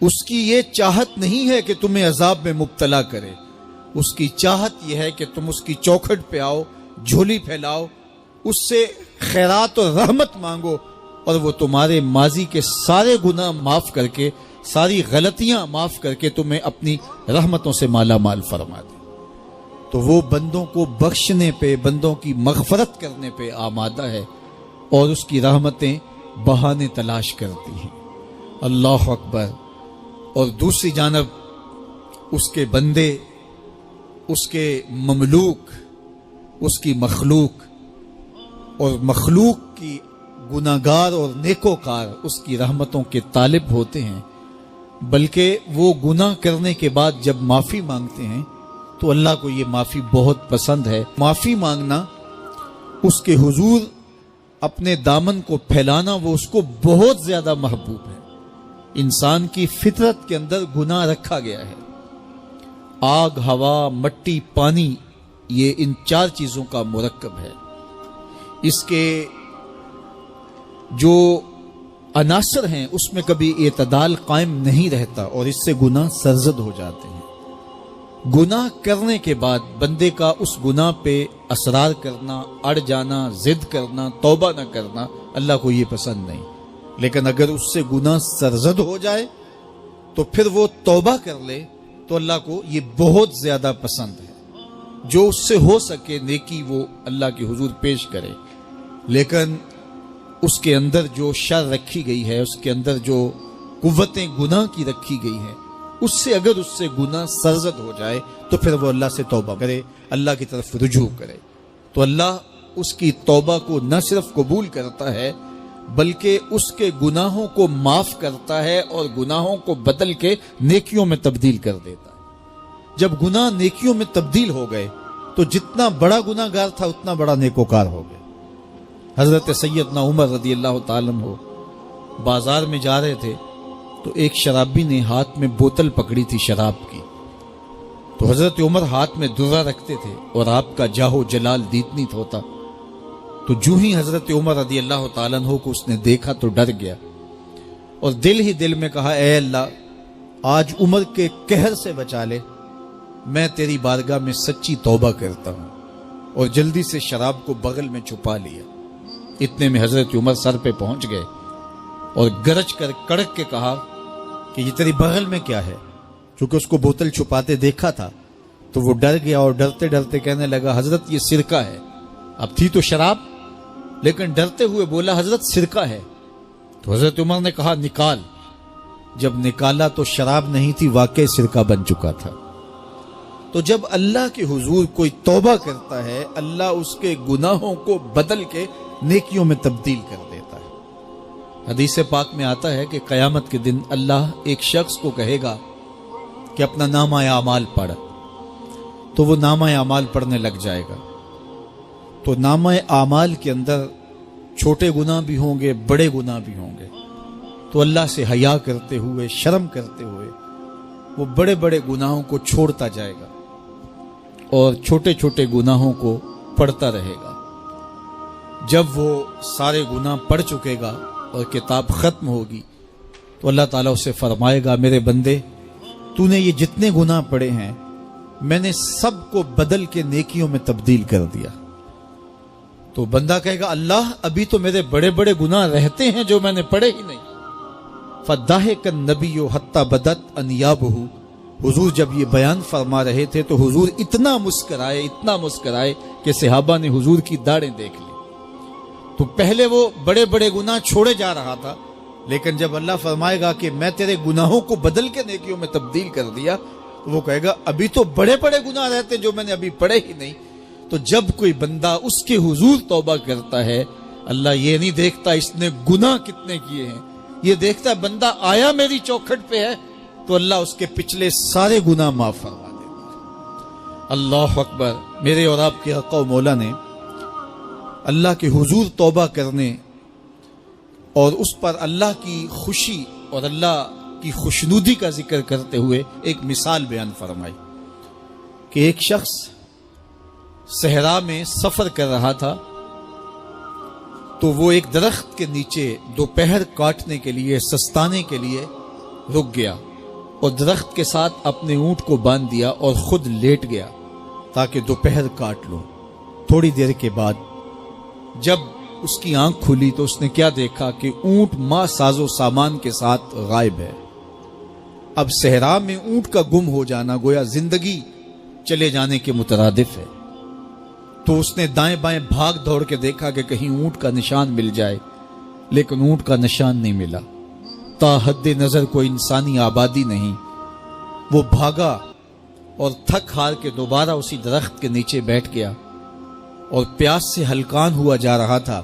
اس کی یہ چاہت نہیں ہے کہ تمہیں عذاب میں مبتلا کرے، اس کی چاہت یہ ہے کہ تم اس کی چوکھٹ پہ آؤ، جھولی پھیلاؤ، اس سے خیرات اور رحمت مانگو، اور وہ تمہارے ماضی کے سارے گناہ معاف کر کے، ساری غلطیاں معاف کر کے تمہیں اپنی رحمتوں سے مالا مال فرما دے۔ تو وہ بندوں کو بخشنے پہ، بندوں کی مغفرت کرنے پہ آمادہ ہے، اور اس کی رحمتیں بہانے تلاش کرتی ہیں۔ اللہ اکبر۔ اور دوسری جانب اس کے بندے، اس کے مملوک، اس کی مخلوق، اور مخلوق کی گناہگار اور نیکوکار اس کی رحمتوں کے طالب ہوتے ہیں، بلکہ وہ گناہ کرنے کے بعد جب معافی مانگتے ہیں تو اللہ کو یہ معافی بہت پسند ہے۔ معافی مانگنا، اس کے حضور اپنے دامن کو پھیلانا، وہ اس کو بہت زیادہ محبوب ہے۔ انسان کی فطرت کے اندر گناہ رکھا گیا ہے۔ آگ، ہوا، مٹی، پانی، یہ ان چار چیزوں کا مرکب ہے۔ اس کے جو عناصر ہیں اس میں کبھی اعتدال قائم نہیں رہتا، اور اس سے گناہ سرزد ہو جاتے ہیں۔ گناہ کرنے کے بعد بندے کا اس گناہ پہ اصرار کرنا، اڑ جانا، ضد کرنا، توبہ نہ کرنا، اللہ کو یہ پسند نہیں۔ لیکن اگر اس سے گناہ سرزد ہو جائے تو پھر وہ توبہ کر لے تو اللہ کو یہ بہت زیادہ پسند ہے۔ جو اس سے ہو سکے نیکی وہ اللہ کے حضور پیش کرے، لیکن اس کے اندر جو شر رکھی گئی ہے، اس کے اندر جو قوتیں گناہ کی رکھی گئی ہیں، اس سے اگر اس سے گناہ سرزد ہو جائے تو پھر وہ اللہ سے توبہ کرے، اللہ کی طرف رجوع کرے، تو اللہ اس کی توبہ کو نہ صرف قبول کرتا ہے بلکہ اس کے گناہوں کو معاف کرتا ہے، اور گناہوں کو بدل کے نیکیوں میں تبدیل کر دیتا ہے۔ جب گناہ نیکیوں میں تبدیل ہو گئے تو جتنا بڑا گناہ گار تھا اتنا بڑا نیکوکار ہو گیا۔ حضرت سیدنا عمر رضی اللہ تعالیٰ عنہ بازار میں جا رہے تھے تو ایک شرابی نے ہاتھ میں بوتل پکڑی تھی شراب کی، تو حضرت عمر ہاتھ میں درہ رکھتے تھے اور آپ کا جاہ و جلال دیتنیت ہوتا، تو جو ہی حضرت عمر رضی اللہ تعالیٰ عنہ کو اس نے دیکھا تو ڈر گیا، اور دل ہی دل میں کہا، اے اللہ آج عمر کے قہر سے بچا لے، میں تیری بارگاہ میں سچی توبہ کرتا ہوں، اور جلدی سے شراب کو بغل میں چھپا لیا۔ اتنے میں حضرت عمر سر پہ پہنچ گئے اور گرج کر کڑک کے کہا کہ یہ تیری بغل میں کیا ہے؟ چونکہ اس کو بوتل چھپاتے دیکھا تھا تو وہ ڈر گیا، اور ڈرتے ڈرتے کہنے لگا، حضرت یہ سرکہ ہے۔ اب تھی تو شراب، لیکن ڈرتے ہوئے بولا، حضرت سرکہ ہے۔ تو حضرت عمر نے کہا، نکال۔ جب نکالا تو شراب نہیں تھی، واقعی سرکہ بن چکا تھا۔ تو جب اللہ کے حضور کوئی توبہ کرتا ہے، اللہ اس کے گناہوں کو بدل کے نیکیوں میں تبدیل کر دیتا ہے۔ حدیث پاک میں آتا ہے کہ قیامت کے دن اللہ ایک شخص کو کہے گا کہ اپنا نامہ اعمال پڑھ، تو وہ نامہ اعمال پڑھنے لگ جائے گا۔ تو نامہ اعمال کے اندر چھوٹے گناہ بھی ہوں گے، بڑے گناہ بھی ہوں گے، تو اللہ سے حیا کرتے ہوئے، شرم کرتے ہوئے وہ بڑے بڑے گناہوں کو چھوڑتا جائے گا اور چھوٹے چھوٹے گناہوں کو پڑھتا رہے گا۔ جب وہ سارے گناہ پڑھ چکے گا اور کتاب ختم ہوگی تو اللہ تعالیٰ اسے فرمائے گا، میرے بندے تو نے یہ جتنے گناہ پڑھے ہیں میں نے سب کو بدل کے نیکیوں میں تبدیل کر دیا۔ تو بندہ کہے گا، اللہ ابھی تو میرے بڑے بڑے گناہ رہتے ہیں جو میں نے پڑھے ہی نہیں۔ فَضَحِكَ النَّبِيُّ حَتَّى بَدَتْ أَنْيَابُهُ۔ حضور جب یہ بیان فرما رہے تھے تو حضور اتنا مسکرائے کہ صحابہ نے حضور کی داڑھیں دیکھ لی۔ تو پہلے وہ بڑے بڑے گناہ چھوڑے جا رہا تھا، لیکن جب اللہ فرمائے گا کہ میں تیرے گناہوں کو بدل کے نیکیوں میں تبدیل کر دیا، تو وہ کہے گا، ابھی تو بڑے بڑے گناہ رہتے جو میں نے ابھی پڑھے ہی نہیں۔ تو جب کوئی بندہ اس کے حضور توبہ کرتا ہے، اللہ یہ نہیں دیکھتا اس نے گناہ کتنے کیے ہیں، یہ دیکھتا ہے بندہ آیا میری چوکھٹ پہ ہے، تو اللہ اس کے پچھلے سارے گناہ معاف فرما دیتا ہے۔ اللہ اکبر۔ میرے اور آپ کے آقا و مولا نے اللہ کے حضور توبہ کرنے اور اس پر اللہ کی خوشی اور اللہ کی خوشنودی کا ذکر کرتے ہوئے ایک مثال بیان فرمائی کہ ایک شخص صحرا میں سفر کر رہا تھا، تو وہ ایک درخت کے نیچے دوپہر کاٹنے کے لیے، سستانے کے لیے رک گیا۔ اور درخت کے ساتھ اپنے اونٹ کو باندھ دیا اور خود لیٹ گیا تاکہ دوپہر کاٹ لوں۔ تھوڑی دیر کے بعد جب اس کی آنکھ کھلی تو اس نے کیا دیکھا کہ اونٹ ماں ساز و سامان کے ساتھ غائب ہے۔ اب صحرا میں اونٹ کا گم ہو جانا گویا زندگی چلے جانے کے مترادف ہے۔ تو اس نے دائیں بائیں بھاگ دوڑ کے دیکھا کہ کہیں اونٹ کا نشان مل جائے، لیکن اونٹ کا نشان نہیں ملا۔ تا حد نظر کوئی انسانی آبادی نہیں۔ وہ بھاگا اور تھک ہار کے دوبارہ اسی درخت کے نیچے بیٹھ گیا اور پیاس سے ہلکان ہوا جا رہا تھا،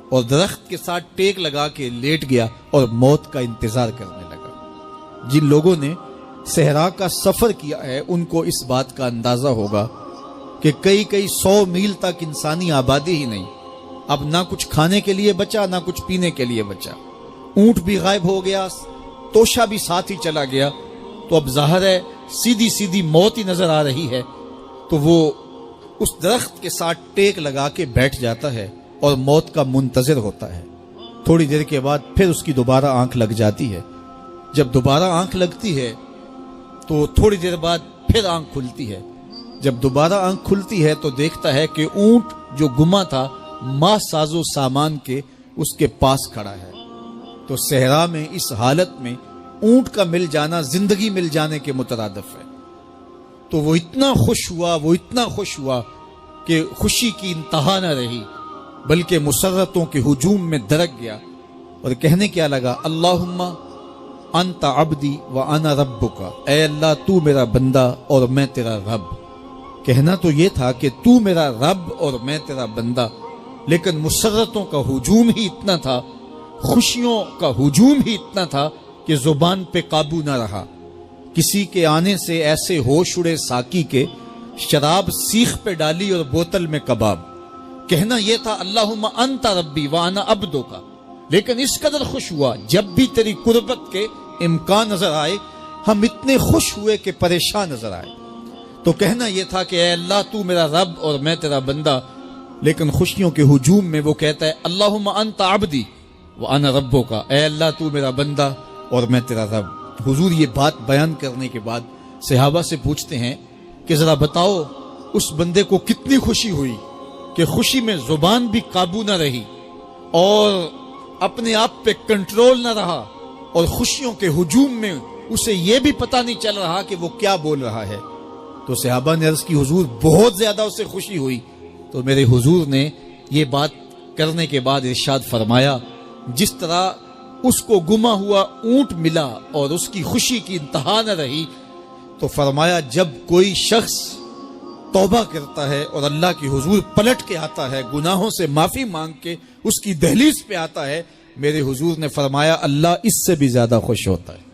اور درخت کے ساتھ ٹیک لگا کے لیٹ گیا اور موت کا انتظار کرنے لگا۔ جن لوگوں نے صحرا کا سفر کیا ہے ان کو اس بات کا اندازہ ہوگا کہ کئی 100 میل تک انسانی آبادی ہی نہیں، اب نہ کچھ کھانے کے لیے بچا نہ کچھ پینے کے لیے بچا، اونٹ بھی غائب ہو گیا، توشا بھی ساتھ ہی چلا گیا، تو اب ظاہر ہے سیدھی موت ہی نظر آ رہی ہے۔ تو وہ اس درخت کے ساتھ ٹیک لگا کے بیٹھ جاتا ہے اور موت کا منتظر ہوتا ہے۔ تھوڑی دیر کے بعد پھر اس کی دوبارہ آنکھ لگ جاتی ہے۔ جب دوبارہ آنکھ لگتی ہے تو تھوڑی دیر بعد پھر آنکھ کھلتی ہے۔ جب دوبارہ آنکھ کھلتی ہے تو دیکھتا ہے کہ اونٹ جو گما تھا ماں ساز و سامان کے اس کے پاس کھڑا ہے۔ تو صحرا میں اس حالت میں اونٹ کا مل جانا زندگی مل جانے کے مترادف ہے۔ تو وہ اتنا خوش ہوا کہ خوشی کی انتہا نہ رہی، بلکہ مسرتوں کے ہجوم میں درک گیا اور کہنے کیا لگا، اللہم انت عبدی وانا ربک، اے اللہ تو میرا بندہ اور میں تیرا رب۔ کہنا تو یہ تھا کہ تو میرا رب اور میں تیرا بندہ، لیکن مسرتوں کا ہجوم ہی اتنا تھا، خوشیوں کا ہجوم ہی اتنا تھا کہ زبان پہ قابو نہ رہا۔ کسی کے آنے سے ایسے ہوش اڑے ساکی کے، شراب سیخ پہ ڈالی اور بوتل میں کباب۔ کہنا یہ تھا اللہم انت ربی وانا عبدک، لیکن اس قدر خوش ہوا جب بھی تیری قربت کے امکان نظر آئے ہم اتنے خوش ہوئے کہ پریشان نظر آئے۔ تو کہنا یہ تھا کہ اے اللہ تو میرا رب اور میں تیرا بندہ، لیکن خوشیوں کے ہجوم میں وہ کہتا ہے اللہم انت عبدی وانا ربک، اے اللہ تو میرا بندہ اور میں تیرا رب۔ حضور یہ بات بیان کرنے کے بعد صحابہ سے پوچھتے ہیں کہ ذرا بتاؤ اس بندے کو کتنی خوشی ہوئی کہ خوشی میں زبان بھی قابو نہ رہی اور اپنے آپ پہ کنٹرول نہ رہا، اور خوشیوں کے ہجوم میں اسے یہ بھی پتہ نہیں چل رہا کہ وہ کیا بول رہا ہے۔ تو صحابہ نے عرض کی حضور بہت زیادہ اسے خوشی ہوئی۔ تو میرے حضور نے یہ بات کرنے کے بعد ارشاد فرمایا، جس طرح اس کو گما ہوا اونٹ ملا اور اس کی خوشی کی انتہا نہ رہی، تو فرمایا جب کوئی شخص توبہ کرتا ہے اور اللہ کی حضور پلٹ کے آتا ہے، گناہوں سے معافی مانگ کے اس کی دہلیز پہ آتا ہے، میرے حضور نے فرمایا اللہ اس سے بھی زیادہ خوش ہوتا ہے۔